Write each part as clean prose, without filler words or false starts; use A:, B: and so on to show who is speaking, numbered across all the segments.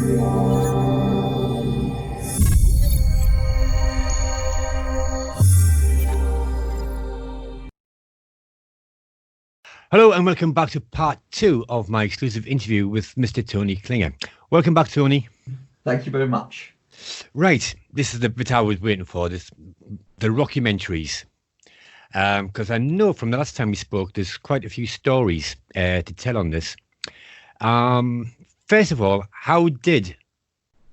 A: Hello and welcome back to part 2 of my exclusive interview with Mr. Tony Klinger. Welcome back, Tony.
B: Thank you very much.
A: Right, this is the bit I was waiting for, the rockumentaries. Because I know from the last time we spoke, there's quite a few stories to tell on this. First of all, how did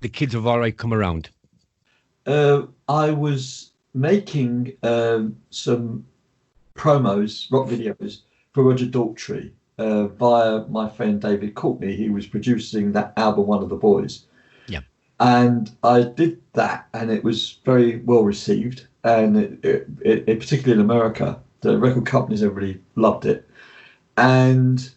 A: the Kids of All Right come around?
B: I was making some promos, rock videos, for Roger Daltrey via my friend David Courtney. He was producing that album, One of the Boys.
A: Yeah.
B: And I did that, and it was very well received. And it particularly in America, the record companies, everybody loved it. And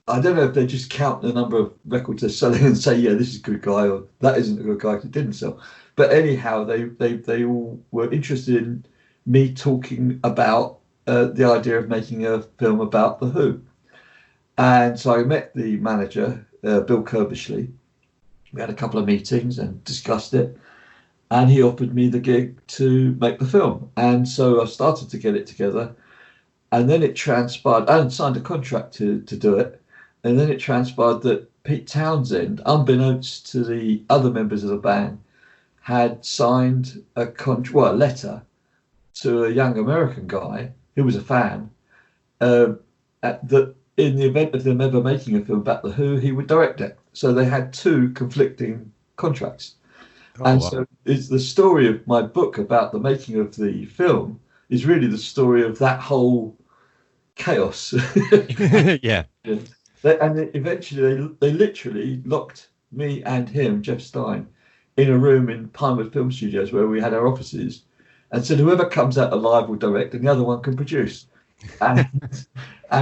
B: I don't know if they just count the number of records they're selling and say, yeah, this is a good guy, or that isn't a good guy because it didn't sell. But anyhow, they all were interested in me talking about the idea of making a film about The Who. And so I met the manager, Bill Kerbishley. We had a couple of meetings and discussed it. And he offered me the gig to make the film. And so I started to get it together. And then it transpired, I hadn't signed a contract to do it. And then it transpired that Pete Townsend, unbeknownst to the other members of the band, had signed a letter to a young American guy who was a fan, that in the event of them ever making a film about The Who, he would direct it. So they had two conflicting contracts. So it's the story of my book about the making of the film is really the story of that whole chaos.
A: Yeah.
B: And eventually they literally locked me and him, Jeff Stein, in a room in Pinewood Film Studios where we had our offices, and said whoever comes out alive will direct and the other one can produce. And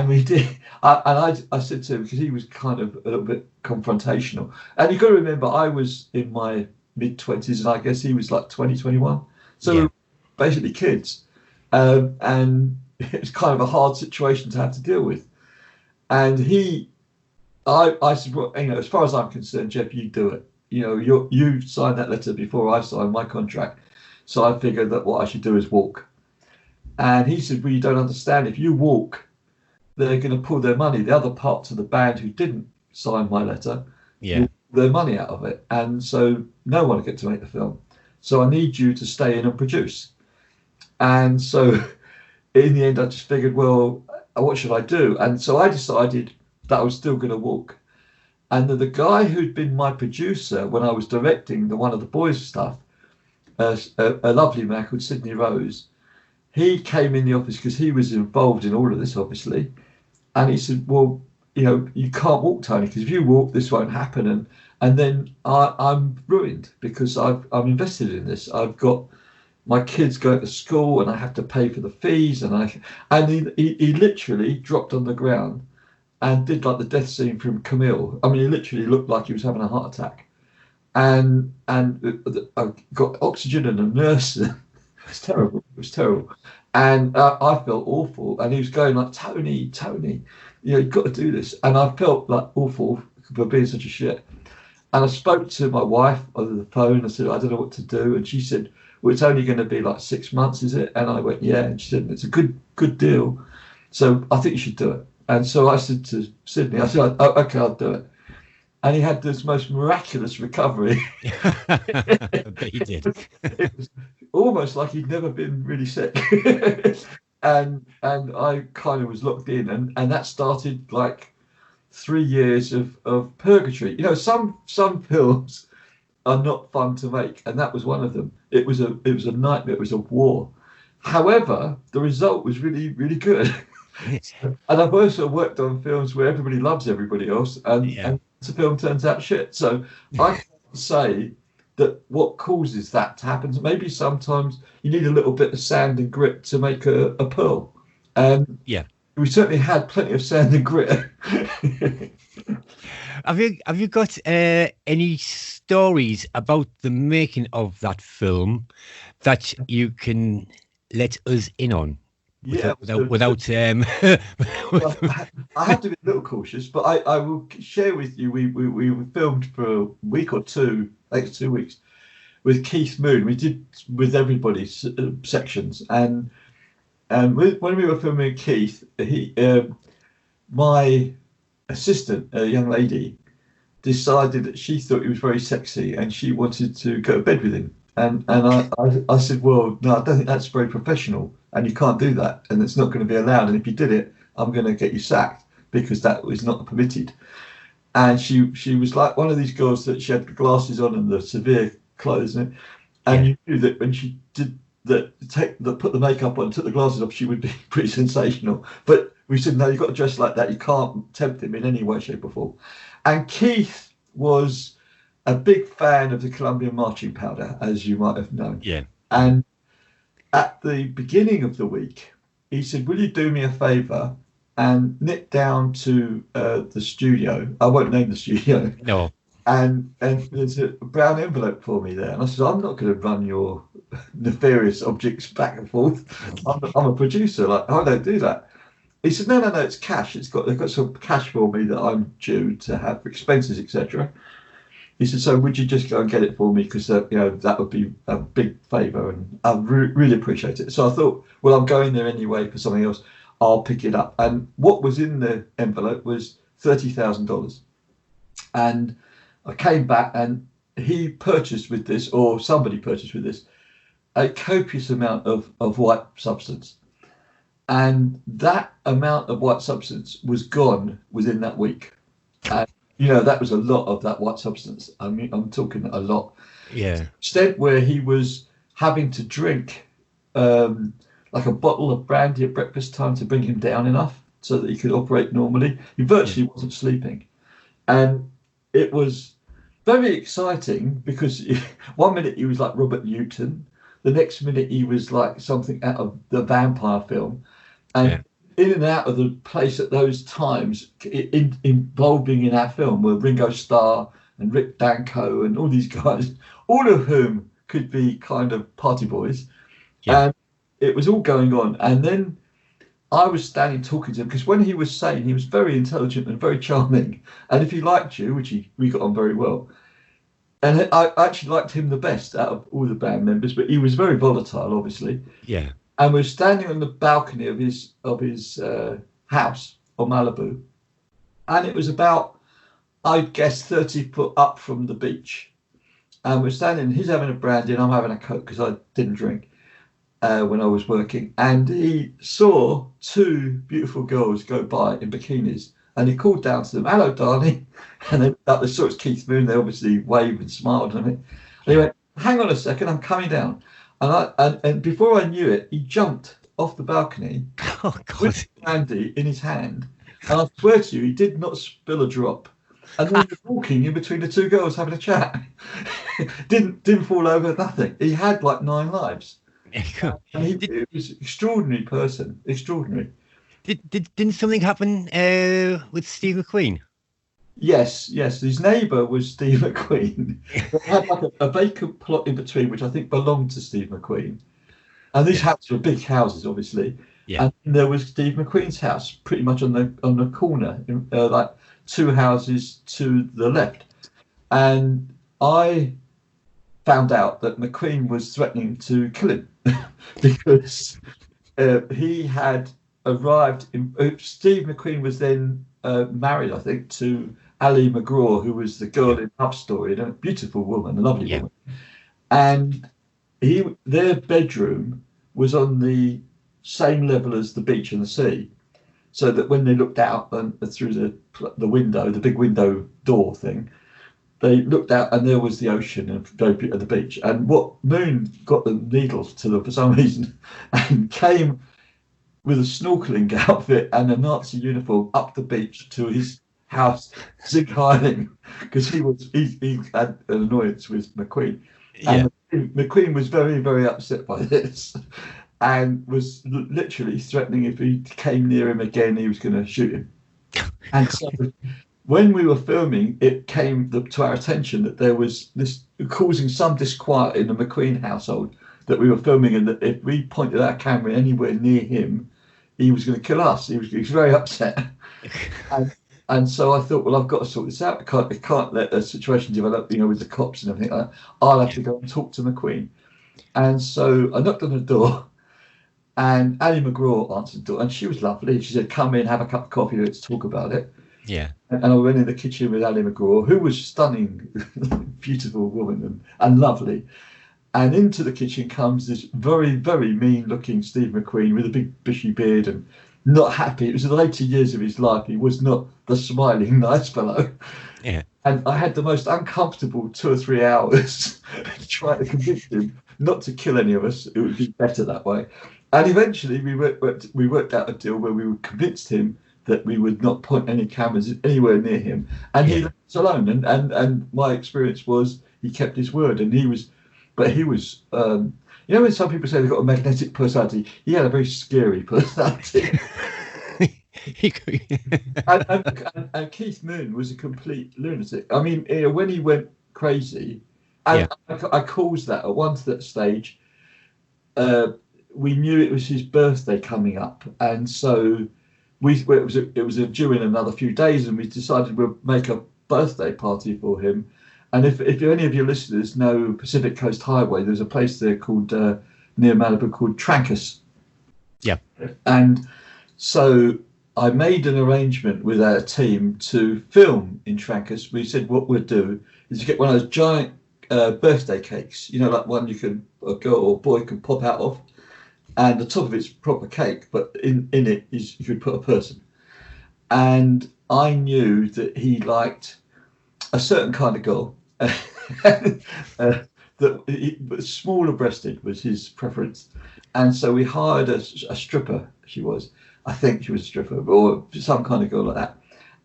B: we did. I said to him, because he was kind of a little bit confrontational, and you've got to remember I was in my mid-20s and I guess he was like 20, 21. So we were basically kids. And it was kind of a hard situation to have to deal with. And I said, well, as far as I'm concerned, Jeff, you do it. You signed that letter before I signed my contract. So I figured that what I should do is walk. And he said, well, you don't understand. If you walk, they're going to pull their money. The other parts of the band who didn't sign my letter will pull their money out of it. And so no one will get to make the film. So I need you to stay in and produce. And so in the end, I just figured, well, what should I do? And so I decided that I was still going to walk. And the guy who'd been my producer when I was directing the One of the Boys stuff, a lovely man called Sidney Rose, he came in the office because he was involved in all of this, obviously. And he said, well, you can't walk, Tony, because if you walk, this won't happen. And then I'm ruined because I'm invested in this. I've got my kids going to school and I have to pay for the fees. And he literally dropped on the ground and did like the death scene from Camille. I mean, he literally looked like he was having a heart attack. And I got oxygen and a nurse. It was terrible. It was terrible. And I felt awful. And he was going like, Tony, you've got to do this. And I felt like awful for being such a shit. And I spoke to my wife over the phone. I said, I don't know what to do. And she said, well, it's only going to be like 6 months, is it? And I went, yeah. And she said, it's a good deal. So I think you should do it. And so I said to Sidney, I said, oh, okay, I'll do it. And he had this most miraculous recovery.
A: But he did.
B: It was almost like he'd never been really sick. and I kind of was locked in. And that started like 3 years of purgatory. Some films are not fun to make. And that was one of them. It was a nightmare. It was a war. However, the result was really, really good. And I've also worked on films where everybody loves everybody else, and the film turns out shit. So I can't say that what causes that to happen. Maybe sometimes you need a little bit of sand and grit to make a pearl. And we certainly had plenty of sand and grit.
A: Have you got any stories about the making of that film that you can let us in on?
B: Yeah,
A: without
B: well, I have to be a little cautious, but I will share with you. We filmed for a week or two, like 2 weeks, with Keith Moon. We did with everybody sections, and when we were filming Keith, my assistant, a young lady, decided that she thought he was very sexy and she wanted to go to bed with him. And I said, well, no, I don't think that's very professional and you can't do that and it's not going to be allowed. And if you did it, I'm going to get you sacked because that was not permitted. And she was like one of these girls that she had the glasses on and the severe clothes. And you knew that when she did put the makeup on, took the glasses off, she would be pretty sensational. But we said, no, you've got to dress like that. You can't tempt him in any way, shape or form. And Keith was a big fan of the Colombian marching powder, as you might have known.
A: Yeah.
B: And at the beginning of the week, he said, will you do me a favour and nip down to the studio? I won't name the studio.
A: No.
B: And there's a brown envelope for me there. And I said, I'm not going to run your nefarious objects back and forth. I'm a producer. Like, I don't do that. He said, no, it's cash. They've got some cash for me that I'm due to have for expenses, etc. He said, so would you just go and get it for me? Because, that would be a big favour and I really appreciate it. So I thought, well, I'm going there anyway for something else. I'll pick it up. And what was in the envelope was $30,000. And I came back and he purchased with this, or somebody purchased with this, a copious amount of white substance. And that amount of white substance was gone within that week. And, that was a lot of that white substance. I mean, I'm talking a lot.
A: Yeah.
B: Extent where he was having to drink like a bottle of brandy at breakfast time to bring him down enough so that he could operate normally. He virtually wasn't sleeping. And it was very exciting because 1 minute he was like Robert Newton. The next minute he was like something out of the vampire film. And in and out of the place at those times, involving in our film were Ringo Starr and Rick Danko and all these guys, all of whom could be kind of party boys. Yeah. And it was all going on. And then I was standing talking to him because when he was saying, he was very intelligent and very charming. And if he liked you, which we got on very well, and I actually liked him the best out of all the band members, but he was very volatile, obviously.
A: Yeah.
B: And we were standing on the balcony of his house on Malibu. And it was about, I guess, 30 foot up from the beach. And we're standing, he's having a brandy and I'm having a Coke because I didn't drink when I was working. And he saw two beautiful girls go by in bikinis. And he called down to them, hello, darling. And they saw it's Keith Moon. They obviously waved and smiled on it. And he went, hang on a second, I'm coming down. And before I knew it, he jumped off the balcony with brandy in his hand. And I swear to you, he did not spill a drop. And then he was walking in between the two girls having a chat. didn't fall over, nothing. He had like 9 lives. And he was an extraordinary person, extraordinary.
A: Didn't something happen with Steve McQueen?
B: Yes. His neighbour was Steve McQueen. They had like a vacant plot in between, which I think belonged to Steve McQueen. And these houses were big houses, obviously. Yeah. And there was Steve McQueen's house pretty much on the corner, like 2 houses to the left. And I found out that McQueen was threatening to kill him because he had arrived Steve McQueen was then married, I think, to Ali McGraw, who was the girl in Love Story, and a beautiful woman, a lovely woman. And their bedroom was on the same level as the beach and the sea, so that when they looked out and through the window, the big window door thing, they looked out and there was the ocean and the beach. And what Moon got the needles to them for some reason and came with a snorkeling outfit and a Nazi uniform up the beach to his house, zig-heiling, because he had an annoyance with McQueen. And McQueen was very, very upset by this and was literally threatening if he came near him again, he was going to shoot him. And so when we were filming, it came to our attention that there was this causing some disquiet in the McQueen household that we were filming, and that if we pointed our camera anywhere near him, he was going to kill us. He was very upset. And so I thought, well, I've got to sort this out. I can't let a situation develop, with the cops and everything. I'll have to go and talk to McQueen. And so I knocked on the door, and Ali McGraw answered the door, and she was lovely. She said, "Come in, have a cup of coffee, let's talk about it."
A: Yeah.
B: And I went in the kitchen with Ali McGraw, who was stunning, beautiful woman and lovely. And into the kitchen comes this very, very mean-looking Steve McQueen with a big bushy beard and not happy. It was the later years of his life. He was not the smiling, nice fellow.
A: Yeah.
B: And I had the most uncomfortable 2 or 3 hours trying to convince him not to kill any of us. It would be better that way. And eventually we worked out a deal where we convinced him that we would not point any cameras anywhere near him, and he left us alone. And my experience was he kept his word, and he was when some people say they've got a magnetic personality, he had a very scary personality. and Keith Moon was a complete lunatic. I mean, when he went crazy, and I caused that at one stage. We knew it was his birthday coming up, and so it was due in another few days, and we decided we'd make a birthday party for him. And if any of your listeners know Pacific Coast Highway, there's a place there called near Malibu called Trancas.
A: Yeah. And
B: so I made an arrangement with our team to film in Trancas. We said what we'd do is get one of those giant birthday cakes, like one a girl or boy can pop out of, and the top of it's proper cake, but in it you could put a person. And I knew that he liked a certain kind of girl. That smaller breasted was his preference, and so we hired a stripper. I think she was a stripper or some kind of girl like that,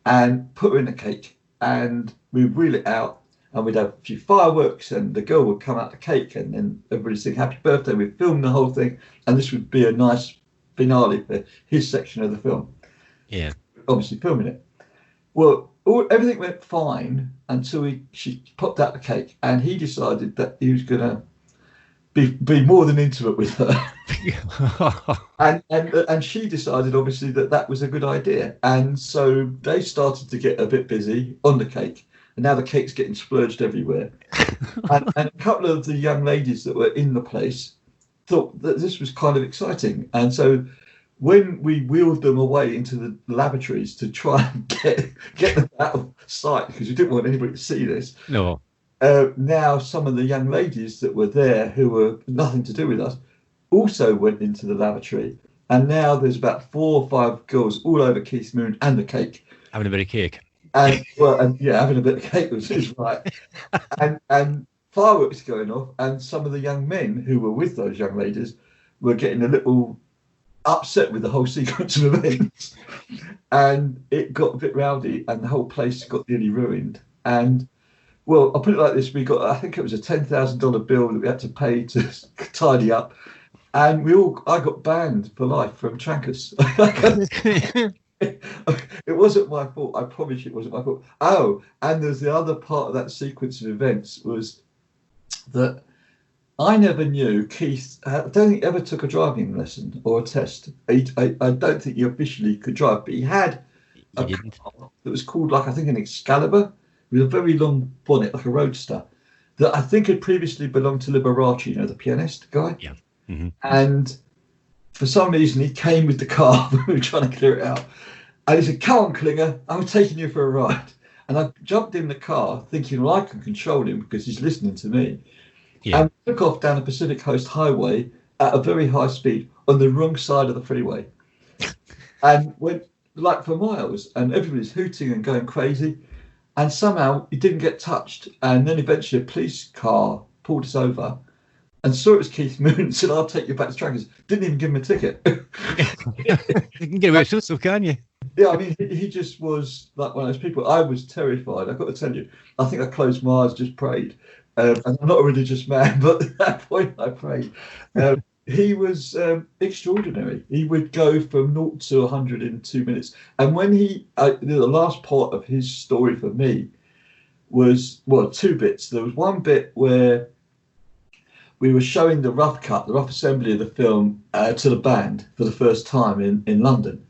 B: and put her in the cake, and we'd reel it out, and we'd have a few fireworks, and the girl would come out the cake, and then everybody sing happy birthday. We'd film the whole thing, and this would be a nice finale for his section of the film.
A: Yeah,
B: obviously filming it. Well, everything went fine until she popped out the cake, and he decided that he was going to be more than intimate with her. and she decided, obviously, that was a good idea. And so they started to get a bit busy on the cake, and now the cake's getting splurged everywhere. and a couple of the young ladies that were in the place thought that this was kind of exciting. And so when we wheeled them away into the lavatories to try and get them out of sight, because we didn't want anybody to see this.
A: No.
B: Now some of the young ladies that were there, who were nothing to do with us, also went into the lavatory. And now there's about 4 or 5 girls all over Keith Moon and the cake.
A: Having a bit of cake.
B: And having a bit of cake is right. and fireworks going off, and some of the young men who were with those young ladies were getting a little upset with the whole sequence of events, and it got a bit rowdy, and the whole place got nearly ruined. And well, I'll put it like this: I think it was a $10,000 bill that we had to pay to tidy up, and I got banned for life from Trancas. It wasn't my fault. I promise you it wasn't my fault. Oh, and there's the other part of that sequence of events was that I never knew Keith. I don't think he ever took a driving lesson or a test. I don't think he officially could drive, but he had a car that was called, I think, an Excalibur with a very long bonnet, like a roadster, that I think had previously belonged to Liberace, the pianist guy.
A: Yeah. Mm-hmm.
B: And for some reason, he came with the car when we were trying to clear it out. And he said, "Come on, Klinger, I'm taking you for a ride." And I jumped in the car thinking, well, I can control him because he's listening to me. Yeah. And took off down the Pacific Coast Highway at a very high speed on the wrong side of the freeway. And went like for miles, and everybody's hooting and going crazy. And somehow he didn't get touched. And then eventually a police car pulled us over and saw it was Keith Moon and said, "I'll take you back to Trancas." Didn't even give him a ticket.
A: You can get away with stuff, can't you?
B: Yeah, I mean, he just was like one of those people. I was terrified. I've got to tell you, I think I closed my eyes, just prayed. And I'm not a religious man, but at that point I prayed. He was extraordinary. He would go from 0 to 100 in 2 minutes. And when the last part of his story for me was, 2 bits. There was one bit where we were showing the rough cut, the rough assembly of the film to the band for the first time in London.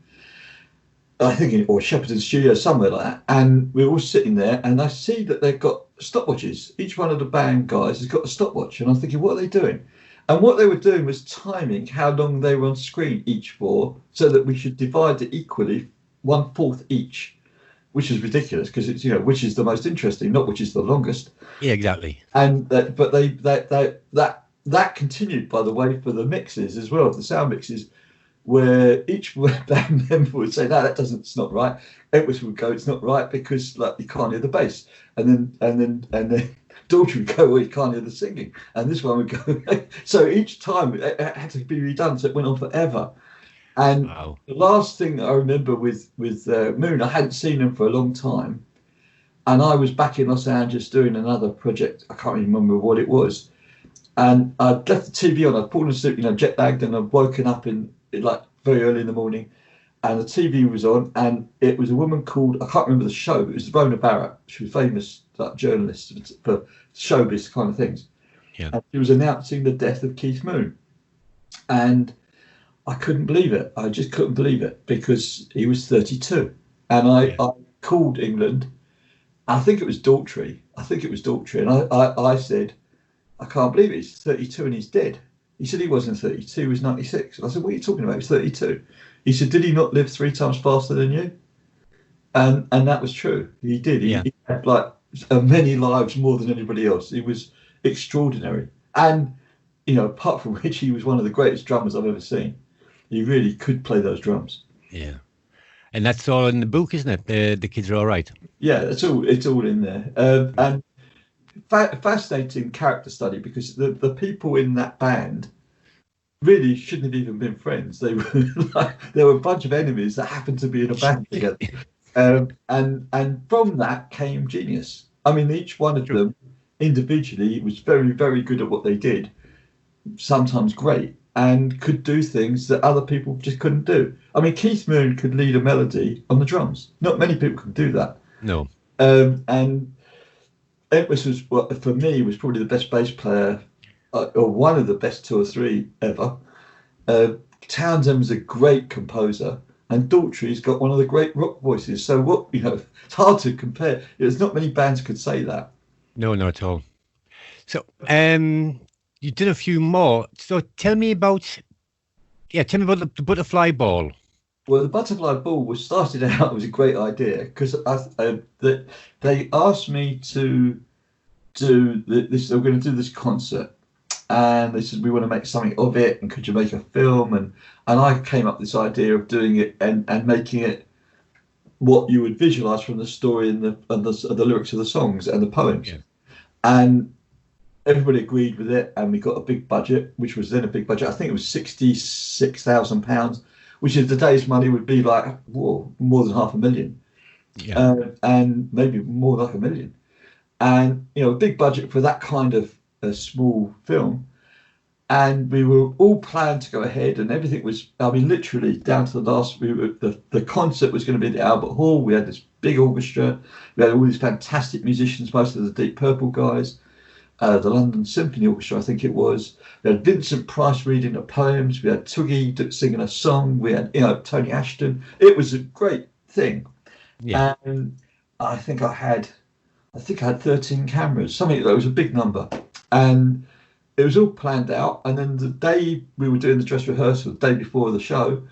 B: I think, or Shepperton Studio, somewhere like that. And we're all sitting there, and I see that they've got stopwatches. Each one of the band guys has got a stopwatch, and I'm thinking, what are they doing? And what they were doing was timing how long they were on screen each for, so that we should divide it equally, 1/4 each, which is ridiculous because it's, which is the most interesting, not which is the longest.
A: Yeah, exactly.
B: And that continued, by the way, for the mixes as well, the sound mixes, where each band member would say, no, it's not right. Edwards would go, it's not right because you can't hear the bass. And then Daughter would go, well, you can't hear the singing. And this one would go. So each time it had to be redone. So it went on forever. And wow. The last thing I remember with Moon, I hadn't seen them for a long time. And I was back in Los Angeles doing another project. I can't even remember what it was. And I'd left the TV on. I'd fallen asleep, jet lagged, and I'd woken up in very early in the morning, and the TV was on, and it was a woman called, I can't remember the show, it was Rona Barrett. She was a famous journalist for showbiz kind of things.
A: Yeah.
B: And she was announcing the death of Keith Moon. And I couldn't believe it. I just couldn't believe it because he was 32. And I called England. I think it was Daughtry. And I said, I can't believe it. He's 32 and he's dead. He said he wasn't 32, he was 96. And I said, what are you talking about? He's 32. He said, did he not live 3 times faster than you? And that was true. He did. He had many lives more than anybody else. He was extraordinary. And, apart from which, he was one of the greatest drummers I've ever seen. He really could play those drums.
A: Yeah. And that's all in the book, isn't it? The kids are all right.
B: Yeah, it's all in there. And fascinating character study because the people in that band really shouldn't have even been friends. They were there were a bunch of enemies that happened to be in a band together, and from that came genius. I mean, each one of them individually was very, very good at what they did, sometimes great, and could do things that other people just couldn't do. I mean, Keith Moon could lead a melody on the drums. Not many people can do that.
A: No.
B: And Edwards was, for me, was probably the best bass player, or one of the best 2 or 3 ever. Townsend was a great composer, and Daughtry's got one of the great rock voices. So it's hard to compare. There's not many bands could say that.
A: No, not at all. So, you did a few more. So tell me about the butterfly ball.
B: Well, the butterfly ball started out was a great idea because they asked me to do this. They were going to do this concert, and they said we want to make something of it, and could you make a film? And I came up with this idea of doing it and making it what you would visualize from the story and the lyrics of the songs and the poems. Yeah. And everybody agreed with it, and we got a big budget, which was then a big budget. I think it was £66,000. Which in today's money would be more than $500,000, and maybe more like $1 million. And a big budget for that kind of a small film. And we were all planned to go ahead, and everything was, literally down to the last. The concert was going to be at the Albert Hall. We had this big orchestra. We had all these fantastic musicians, most of the Deep Purple guys. The London Symphony Orchestra, I think it was. We had Vincent Price reading the poems. We had Tuggy singing a song. We had, Tony Ashton. It was a great thing. Yeah. And I think I had 13 cameras. Something that was a big number. And it was all planned out. And then the day we were doing the dress rehearsal, the day before the show,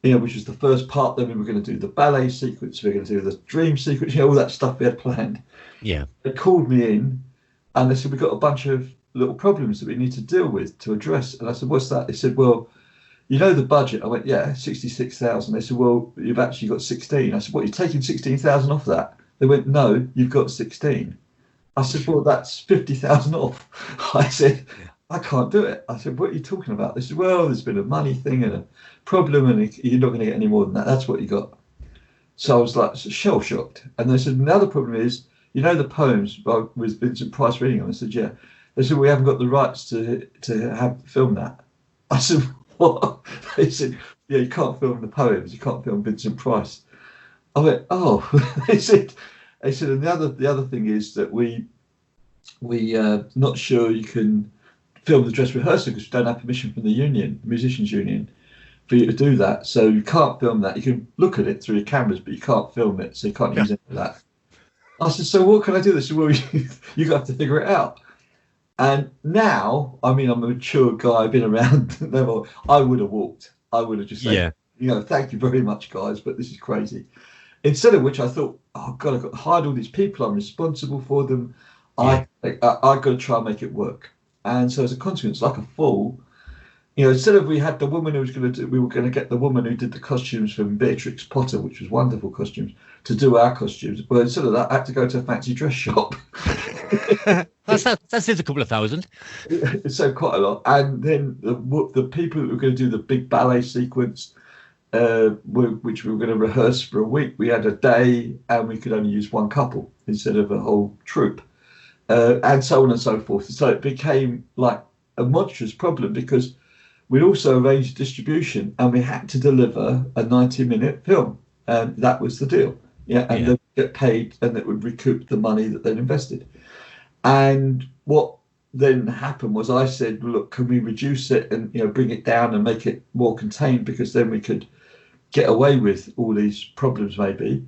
B: which was the first part, then we were going to do the ballet sequence. We were going to do the dream sequence. All that stuff we had planned.
A: Yeah.
B: They called me in. And they said, we've got a bunch of little problems that we need to deal with, to address. And I said, what's that? They said, well, the budget? I went, yeah, 66,000. They said, well, you've actually got 16. I said, what, you're taking 16,000 off that? They went, no, you've got 16. I said, well, that's 50,000 off. I said, I can't do it. I said, what are you talking about? They said, well, there's been a money thing and a problem, and you're not going to get any more than that. That's what you got. So I was like shell-shocked. And they said, and the other problem is, the poems with Vincent Price reading them? I said, yeah. They said, we haven't got the rights to film that. I said, what? They said, yeah, you can't film the poems. You can't film Vincent Price. I went, oh. They said, and the other thing is that we not sure you can film the dress rehearsal because we don't have permission from the union, the musicians union, for you to do that. So you can't film that. You can look at it through your cameras, but you can't film it, so you can't use any of that. I said, so what can I do? They said, well, you got to figure it out. And now, I mean, I'm a mature guy. I've been around. I would have walked. I would have just said, thank you very much, guys, but this is crazy. Instead of which I thought, oh, God, I've got to hire all these people. I'm responsible for them. I've got to try and make it work. And so as a consequence, like a fool, instead of we had the woman who was going to do, we were going to get the woman who did the costumes from Beatrix Potter, which was wonderful costumes, to do our costumes. But instead of that, I had to go to a fancy dress shop.
A: That's a couple of thousand.
B: So quite a lot. And then the people who were going to do the big ballet sequence, which we were going to rehearse for a week, we had a day and we could only use one couple instead of a whole troupe, and so on and so forth. So it became like a monstrous problem because we'd also arranged distribution and we had to deliver a 90-minute film, and that was the deal. They would get paid and it would recoup the money that they'd invested. And what then happened was I said, look, can we reduce it and bring it down and make it more contained, because then we could get away with all these problems maybe.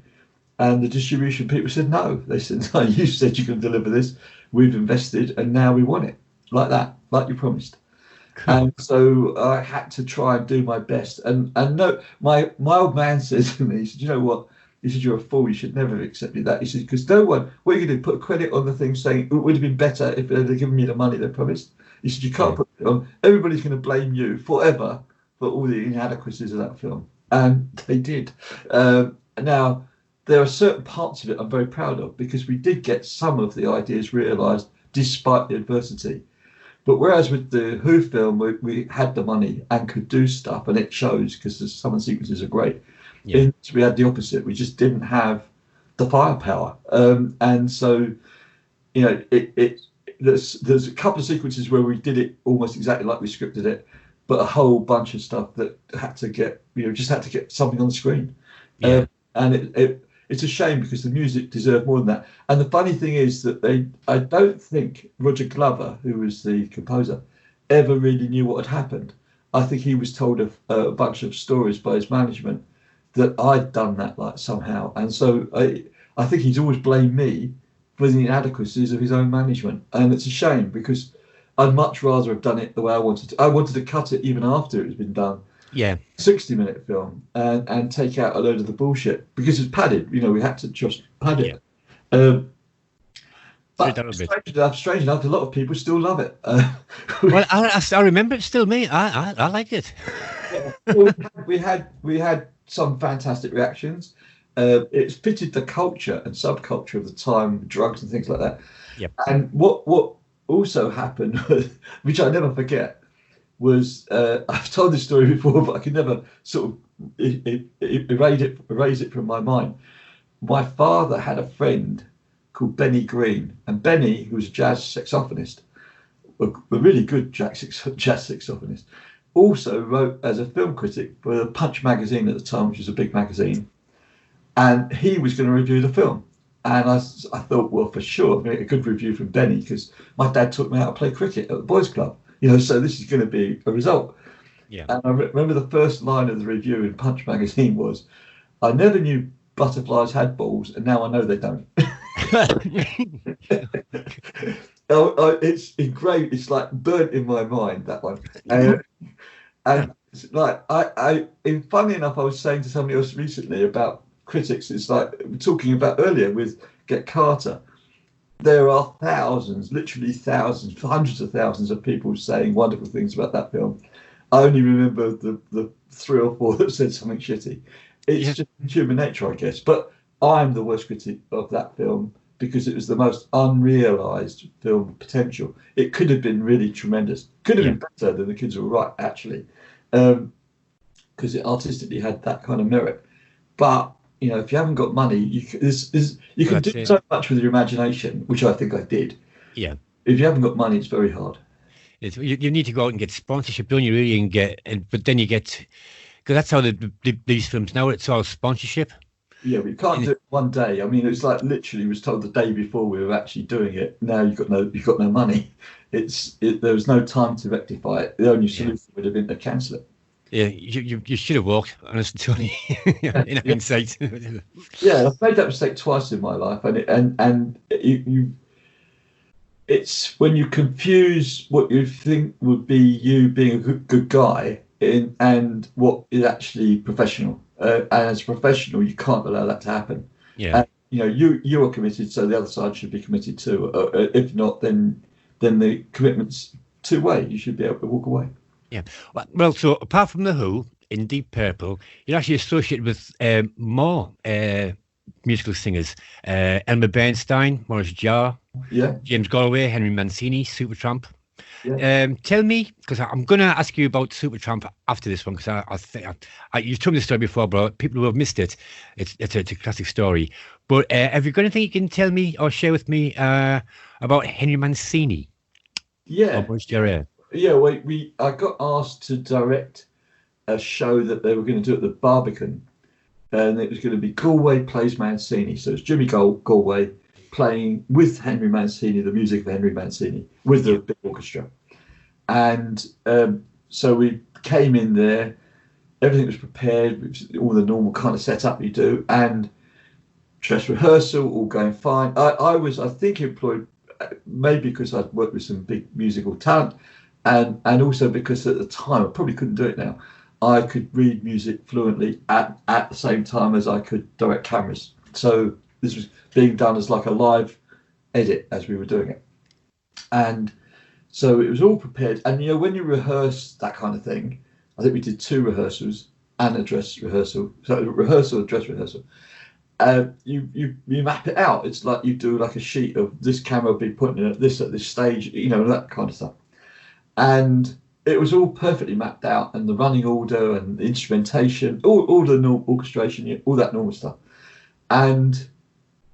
B: And the distribution people said no. They said, no, you said you can deliver this, we've invested, and now we want it like that, like you promised. And so I had to try and do my best. And no, my old man said to me, he said, you know what? He said, you're a fool. You should never have accepted that. He said, because no one, what are you going to do? Put a credit on the thing saying it would have been better if they'd given me the money they promised? He said, you can't put it on. Everybody's going to blame you forever for all the inadequacies of that film. And they did. Now, there are certain parts of it I'm very proud of, because we did get some of the ideas realised despite the adversity. But whereas with the Who film, we had the money and could do stuff, and it shows because some of the sequences are great. Yeah. We had the opposite. We just didn't have the firepower, and so there's a couple of sequences where we did it almost exactly like we scripted it, but a whole bunch of stuff that had to get just had to get something on the screen. Yeah. And it's a shame because the music deserved more than that. And the funny thing is that I don't think Roger Glover, who was the composer, ever really knew what had happened. I think he was told a bunch of stories by his management that I'd done that somehow. And so I think he's always blamed me for the inadequacies of his own management. And it's a shame because I'd much rather have done it the way I wanted to. I wanted to cut it even after it had been done.
A: Yeah.
B: 60-minute film and take out a load of the bullshit because it's padded. We had to just pad it. Yeah. But strange enough, a lot of people still love it.
A: Well, I remember it still. Me, I like it.
B: Well, we had some fantastic reactions. It's fitted the culture and subculture of the time, drugs and things like that.
A: Yep.
B: And what also happened, which I never forget, was I've told this story before, but I can never sort of erase it from my mind. My father had a friend called Benny Green, and Benny, who was a jazz saxophonist, a really good jazz saxophonist, also wrote as a film critic for the Punch magazine at the time, which was a big magazine, and he was going to review the film. And I thought, well, for sure, I'm going to get a good review from Benny because my dad taught me how to play cricket at the boys' club. So this is going to be a result.
A: Yeah.
B: And I remember the first line of the review in Punch magazine was, I never knew butterflies had balls, and now I know they don't. It's engraved, it's like burnt in my mind, that one. And it's like, funny enough, I was saying to somebody else recently about critics, it's like we were talking about earlier with Get Carter. There are thousands, literally thousands, hundreds of thousands of people saying wonderful things about that film. I only remember the 3 or 4 that said something shitty. It's just human nature, I guess. But I'm the worst critic of that film because it was the most unrealised film potential. It could have been really tremendous. Could have been better than The Kids Were Right, actually, because it artistically had that kind of merit. But if you haven't got money, you can do so much with your imagination, which I think I did.
A: Yeah.
B: If you haven't got money, it's very hard.
A: You need to go out and get sponsorship, don't you? Really, but then you get, because that's how these films now. It's all sponsorship.
B: Yeah, we can't do it one day. I mean, it's like literally was told the day before we were actually doing it. Now you've got no money. There was no time to rectify it. The only
A: Yeah.
B: solution would have been to cancel it.
A: Yeah, you should have walked, honestly, Tony.
B: Yeah,
A: In
B: yeah,
A: hindsight.
B: yeah. I've made that mistake twice in my life, and it's when you confuse what you think would be you being a good guy and what is actually professional. And as a professional, you can't allow that to happen.
A: Yeah.
B: And you are committed, so the other side should be committed too. If not, then the commitment's two-way. You should be able to walk away.
A: Yeah. Well, so apart from The Who in Deep Purple, you're actually associated with more musical singers. Elmer Bernstein, Maurice Jarre,
B: Yeah,
A: James Galway, Henry Mancini, Supertramp.
B: yeah.
A: Tell me, because I'm going to ask you about Supertramp after this one, because I think you've told me the story before, but people who have missed it, it's a classic story. But have you got anything you can tell me or share with me about Henry Mancini or
B: Yeah,
A: Maurice Jarre?
B: yeah. I got asked to direct a show that they were going to do at the Barbican, and it was going to be Galway plays Mancini. So it's Jimmy Galway playing with Henry Mancini, the music of Henry Mancini, with the big orchestra. And so we came in there, everything was prepared, all the normal kind of setup you do, and dress rehearsal, all going fine. I was, I think, employed maybe because I'd worked with some big musical talent, and also because at the time, I probably couldn't do it now, I could read music fluently at the same time as I could direct cameras. So this was being done as like a live edit as we were doing it. And so it was all prepared. And when you rehearse that kind of thing, I think we did 2 rehearsals and a dress rehearsal. So rehearsal and dress rehearsal. You map it out. It's like you do like a sheet of this camera will be putting at this stage, that kind of stuff. And it was all perfectly mapped out, and the running order and the instrumentation, all the normal orchestration, all that normal stuff. And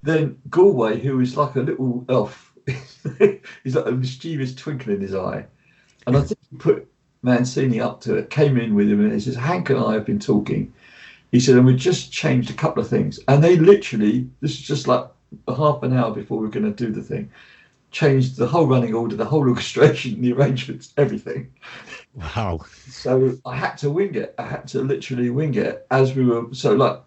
B: then Galway, who is like a little elf, he's like a mischievous twinkle in his eye. And I think he put Mancini up to it, came in with him, and he says, Hank and I have been talking. He said, and we just changed a couple of things. And they literally, this is just like a half an hour before we we're going to do the thing, changed the whole running order, the whole orchestration, the arrangements, everything.
A: Wow.
B: So I had to wing it. I had to literally wing it as we were. So like,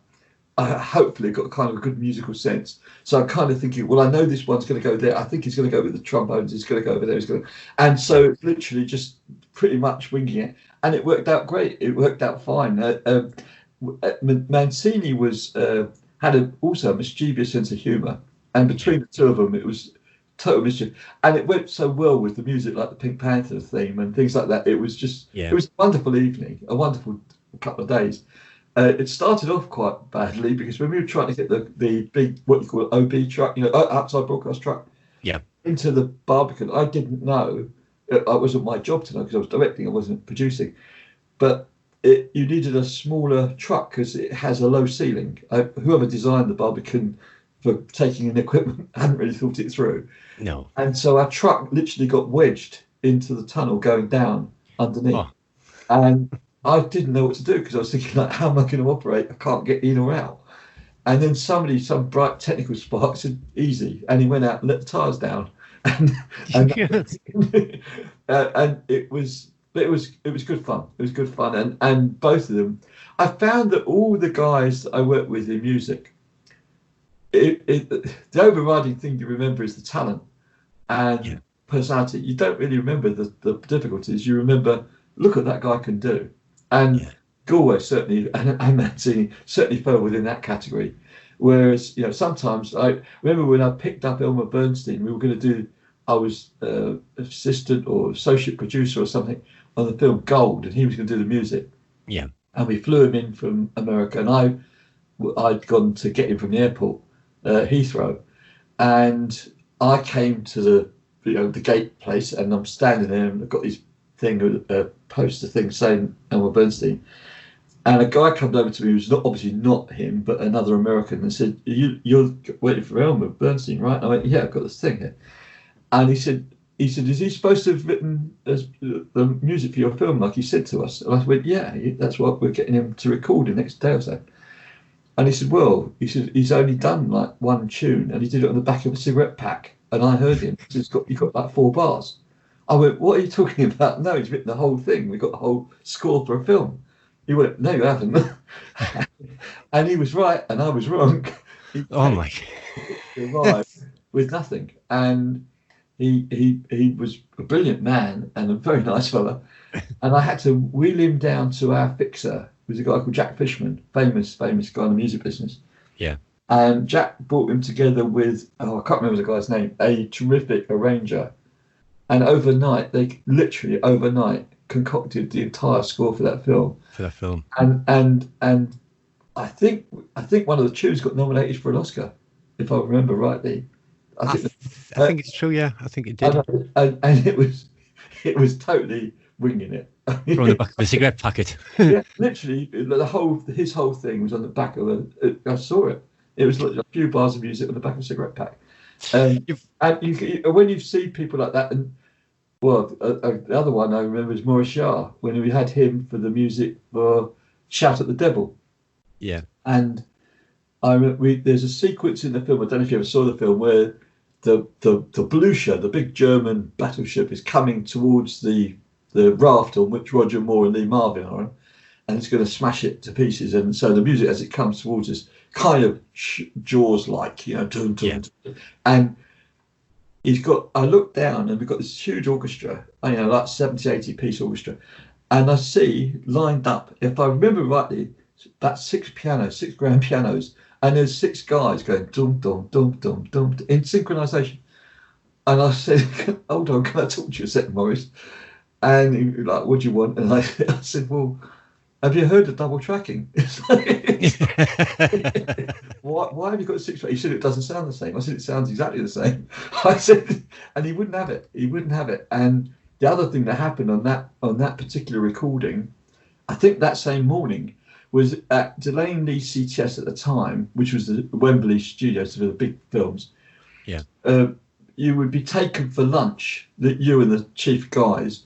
B: I hopefully got kind of a good musical sense. So I'm kind of thinking, well, I know this one's going to go there. I think he's going to go with the trombones. He's going to go over there. And so it's literally just pretty much winging it. And it worked out great. It worked out fine. Mancini had also a mischievous sense of humour. And between the two of them, it was total mischief. And it went so well with the music, like the Pink Panther theme and things like that. It was just, It was a wonderful evening, a wonderful couple of days. It started off quite badly because when we were trying to get the big, what you call it, OB truck, outside broadcast truck, into the Barbican, I didn't know. It wasn't my job to know because I was directing, I wasn't producing. But you needed a smaller truck because it has a low ceiling. Whoever designed the Barbican for taking in equipment hadn't really thought it through.
A: No.
B: And so our truck literally got wedged into the tunnel going down underneath. Oh. And I didn't know what to do because I was thinking, like, how am I going to operate? I can't get in or out. And then some bright technical spark said, easy. And he went out and let the tyres down. And it was good fun. It was good fun. And both of them, I found that all the guys that I worked with in music, the overriding thing you remember is the talent and personality. You don't really remember the difficulties. You remember, look at that guy can do. And Galway certainly, and Mancini certainly fell within that category. Whereas, sometimes I remember when I picked up Elmer Bernstein, we were going to do, I was assistant or associate producer or something on the film Gold, and he was going to do the music.
A: Yeah.
B: And we flew him in from America, and I'd gone to get him from the airport, Heathrow, and I came to the gate place, and I'm standing there, and I've got this thing, a poster thing saying Elmer Bernstein, and a guy comes over to me who's obviously not him, but another American, and said, "You're waiting for Elmer Bernstein, right?" And I went, "Yeah, I've got this thing here," and he said, "Is he supposed to have written the music for your film like he said to us?" And I went, "Yeah, that's what we're getting him to record the next day or so." And he said, well, he said, he's only done like one tune and he did it on the back of a cigarette pack. And I heard him. He said, you've got like 4 bars. I went, what are you talking about? No, he's written the whole thing. We've got the whole score for a film. He went, no, you haven't. And he was right and I was wrong.
A: Oh my!
B: Arrived with nothing, and he was a brilliant man and a very nice fella. And I had to wheel him down to our fixer, who's a guy called Jack Fishman, famous guy in the music business.
A: Yeah.
B: And Jack brought him together with, I can't remember the guy's name, a terrific arranger. And overnight, they literally overnight concocted the entire score for that film. And I think one of the tunes got nominated for an Oscar, if I remember rightly.
A: I think it's true. Yeah, I think it did.
B: And it was totally winging it.
A: From the back of a cigarette packet.
B: Yeah, literally, his whole thing was on the back of I saw it. It was like a few bars of music on the back of a cigarette pack. And when you see people like that, and well, the other one I remember is Maurice Jarre, when we had him for the music for Shout at the Devil.
A: Yeah.
B: And I remember there's a sequence in the film, I don't know if you ever saw the film, where the Blucher, the big German battleship, is coming towards the raft on which Roger Moore and Lee Marvin are on, and it's going to smash it to pieces. And so the music, as it comes towards us, kind of Jaws-like, dun, dun, dun. And I look down and we've got this huge orchestra, like 70, 80 piece orchestra. And I see lined up, if I remember rightly, about 6 grand pianos. And there's 6 guys going dum, dum, dum, dum, dum, in synchronization. And I said, hold on, can I talk to you a second, Maurice? And he was like, what do you want? And I said, well, have you heard of double tracking? Why have you got 6 tracks? He said, it doesn't sound the same. I said, it sounds exactly the same. I said, and he wouldn't have it. And the other thing that happened on that particular recording, I think that same morning, was at Delaney CTS at the time, which was the Wembley studios for the big films.
A: Yeah.
B: You would be taken for lunch, you and the chief guys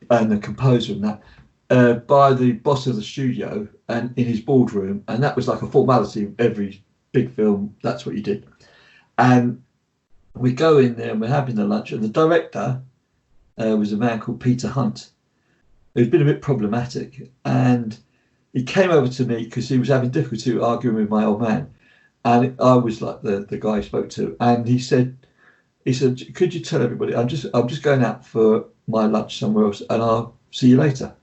B: and the composer and that, by the boss of the studio and in his boardroom, and that was like a formality of every big film. That's what you did. And we go in there and we're having the lunch, and the director was a man called Peter Hunt, who's been a bit problematic, and he came over to me because he was having difficulty arguing with my old man, and I was like the guy he spoke to, and he said, could you tell everybody I'm just going out for my lunch somewhere else, and I'll see you later.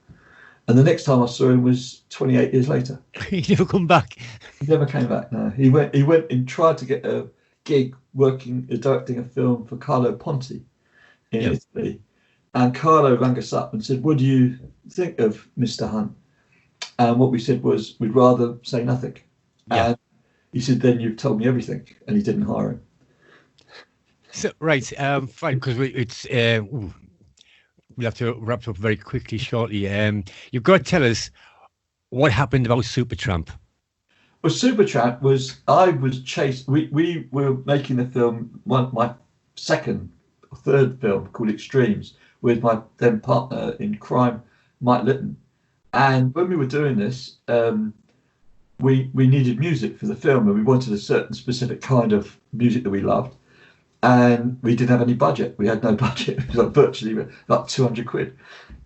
B: And the next time I saw him was 28 years later.
A: He never come back.
B: He never came back. No, he went and tried to get a gig directing a film for Carlo Ponti in Italy, and Carlo rang us up and said, what do you think of Mr. Hunt? And what we said was, we'd rather say nothing.
A: Yeah.
B: And he said, then you've told me everything. And he didn't hire him.
A: So, right, fine, because we'll have to wrap up very quickly shortly. You've got to tell us what happened about Supertramp.
B: Well, Supertramp I was chased. We were making the film, my second or third film called Extremes, with my then partner in crime, Mike Litton. And when we were doing this, we needed music for the film, and we wanted a certain specific kind of music that we loved. And we didn't have any budget. We had no budget. It was like virtually like 200 quid.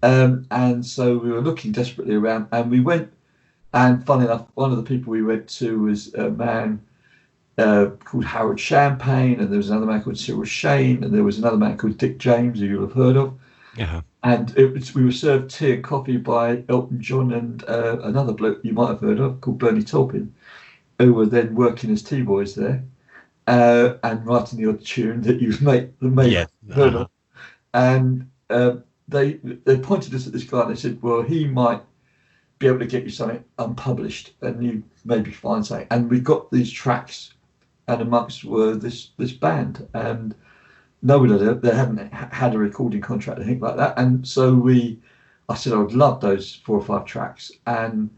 B: And so we were looking desperately around, and we went, and funny enough, one of the people we went to was a man called Howard Champagne, and there was another man called Cyril Shane, and there was another man called Dick James, who you'll have heard of.
A: Yeah.
B: And we were served tea and coffee by Elton John and another bloke you might have heard of called Bernie Taupin, who were then working as tea boys there, and writing the odd tune that you heard of. And they pointed us at this guy, and they said, well, he might be able to get you something unpublished, and you maybe find something. And we got these tracks, and amongst were this band, and nobody, they hadn't had a recording contract, I think, like that. And so I said I would love those 4 or 5 tracks, and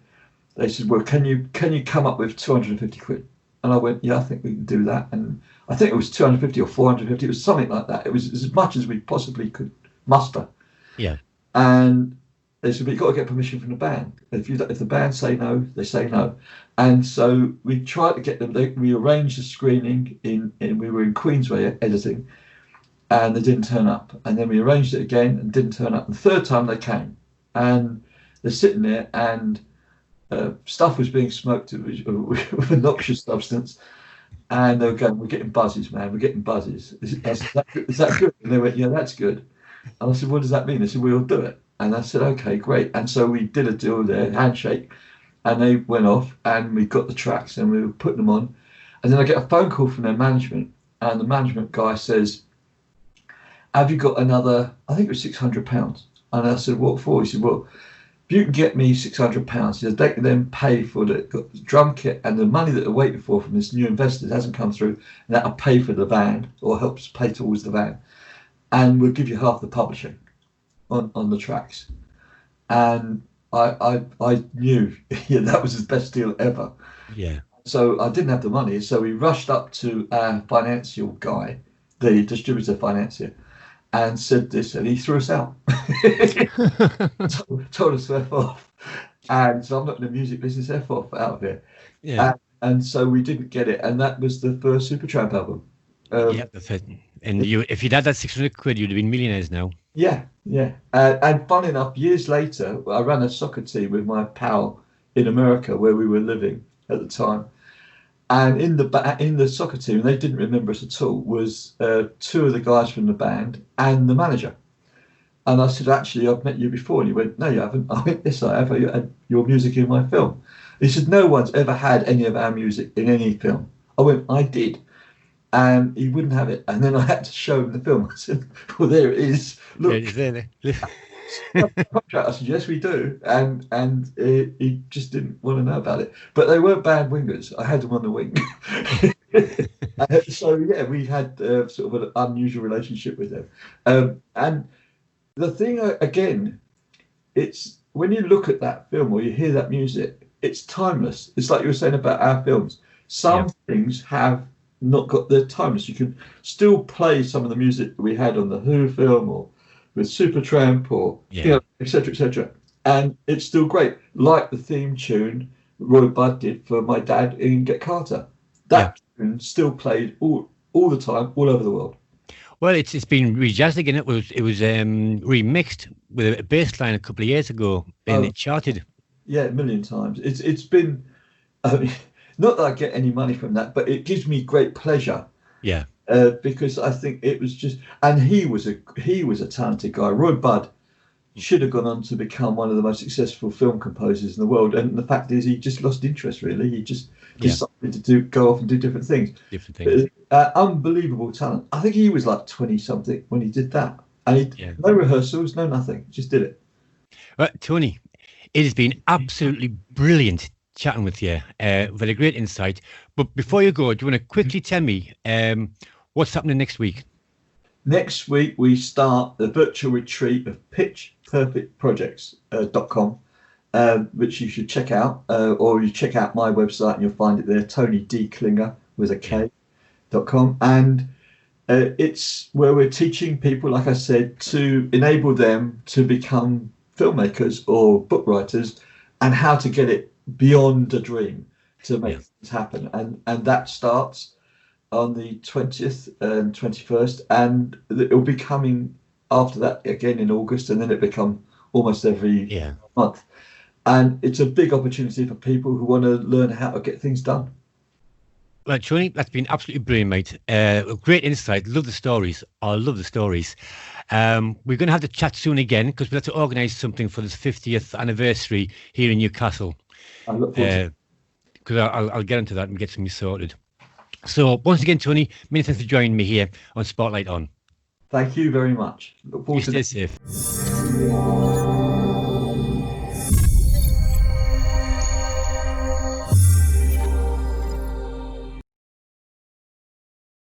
B: they said, well, can you come up with 250 quid? And I went, yeah, I think we can do that. And I think it was 250 or 450. It was something like that. It was as much as we possibly could muster.
A: Yeah.
B: And They said, but you've got to get permission from the band. If the band say no, they say no. And so we tried to get them. We arranged a screening we were in Queensway editing, and they didn't turn up. And then we arranged it again and didn't turn up. And the third time they came, and they're sitting there, and stuff was being smoked with a noxious substance. And they were going, we're getting buzzes, man. We're getting buzzes. Is that good? And they went, yeah, that's good. And I said, what does that mean? They said, we'll do it. And I said, okay, great. And so we did a deal there, handshake, and they went off, and we got the tracks, and we were putting them on. And then I get a phone call from their management, and the management guy says, have you got another, I think it was £600. And I said, what for? He said, well, if you can get me £600, they can then pay for the drum kit and the money that they're waiting for from this new investor that hasn't come through, and that'll pay for the van, or helps pay towards the van. And we'll give you half the publishing on the tracks. And I knew that was his best deal ever.
A: Yeah.
B: So I didn't have the money, so we rushed up to our financial guy, the distributor financier, and said this, and he threw us out. told us to F off. And so I'm not in the music business, F off, out of here.
A: Yeah.
B: And so we didn't get it, and that was the first Supertramp album.
A: Yeah, that's it. And if you'd had that 600 quid, you'd have been millionaires now.
B: Yeah. And fun enough, years later, I ran a soccer team with my pal in America, where we were living at the time. And in the soccer team, they didn't remember us at all, was two of the guys from the band and the manager. And I said, actually, I've met you before. And he went, no, you haven't. I went, yes, I have. You had your music in my film. He said, no one's ever had any of our music in any film. I went, I did. And he wouldn't have it. And then I had to show him the film. I said, well, there it is. Look.
A: There it is,
B: I said, yes, we do. And he just didn't want to know about it. But they weren't bad wingers. I had them on the wing. So, yeah, we had sort of an unusual relationship with them. And the thing, again, it's when you look at that film or you hear that music, it's timeless. It's like you were saying about our films. Some things have not got, they're timeless. You can still play some of the music that we had on the Who film or with Supertramp or et cetera, and it's still great. Like the theme tune Roy Budd did for my dad in Get Carter. That tune still played all the time, all over the world.
A: Well, it's been rejazzed again. It was remixed with a bass line a couple of years ago, and it charted. Yeah,
B: a million times. It's been, I mean, not that I get any money from that, but it gives me great pleasure.
A: Yeah.
B: Because I think it was just, and he was a talented guy. Roy Budd should have gone on to become one of the most successful film composers in the world, and the fact is he just lost interest. Really, he just decided to go off and do different things. Unbelievable talent. I think he was like 20 something when he did that, and no rehearsals, no nothing, just did it.
A: Well, Tony, it has been absolutely brilliant chatting with you. With a great insight. But before you go, do you want to quickly tell me what's happening next week?
B: Next week, we start the virtual retreat of pitchperfectprojects.com, which you should check out, or you check out my website and you'll find it there, Tony D. Klinger with a K.com. And it's where we're teaching people, like I said, to enable them to become filmmakers or book writers, and how to get it beyond a dream to make things happen. And that starts on the 20th and 21st, and it'll be coming after that again in August, and then it become almost every month. And it's a big opportunity for people who want to learn how to get things done.
A: Well, Tony, that's been absolutely brilliant, mate. Great insight. Love the stories. I love the stories. We're going to have to chat soon again, because we have to organise something for this 50th anniversary here in Newcastle.
B: I look forward to it.
A: Because I'll get into that and get something sorted. So once again, Tony, many thanks for joining me here on Spotlight On.
B: Thank you very much. Look forward to
A: stay safe.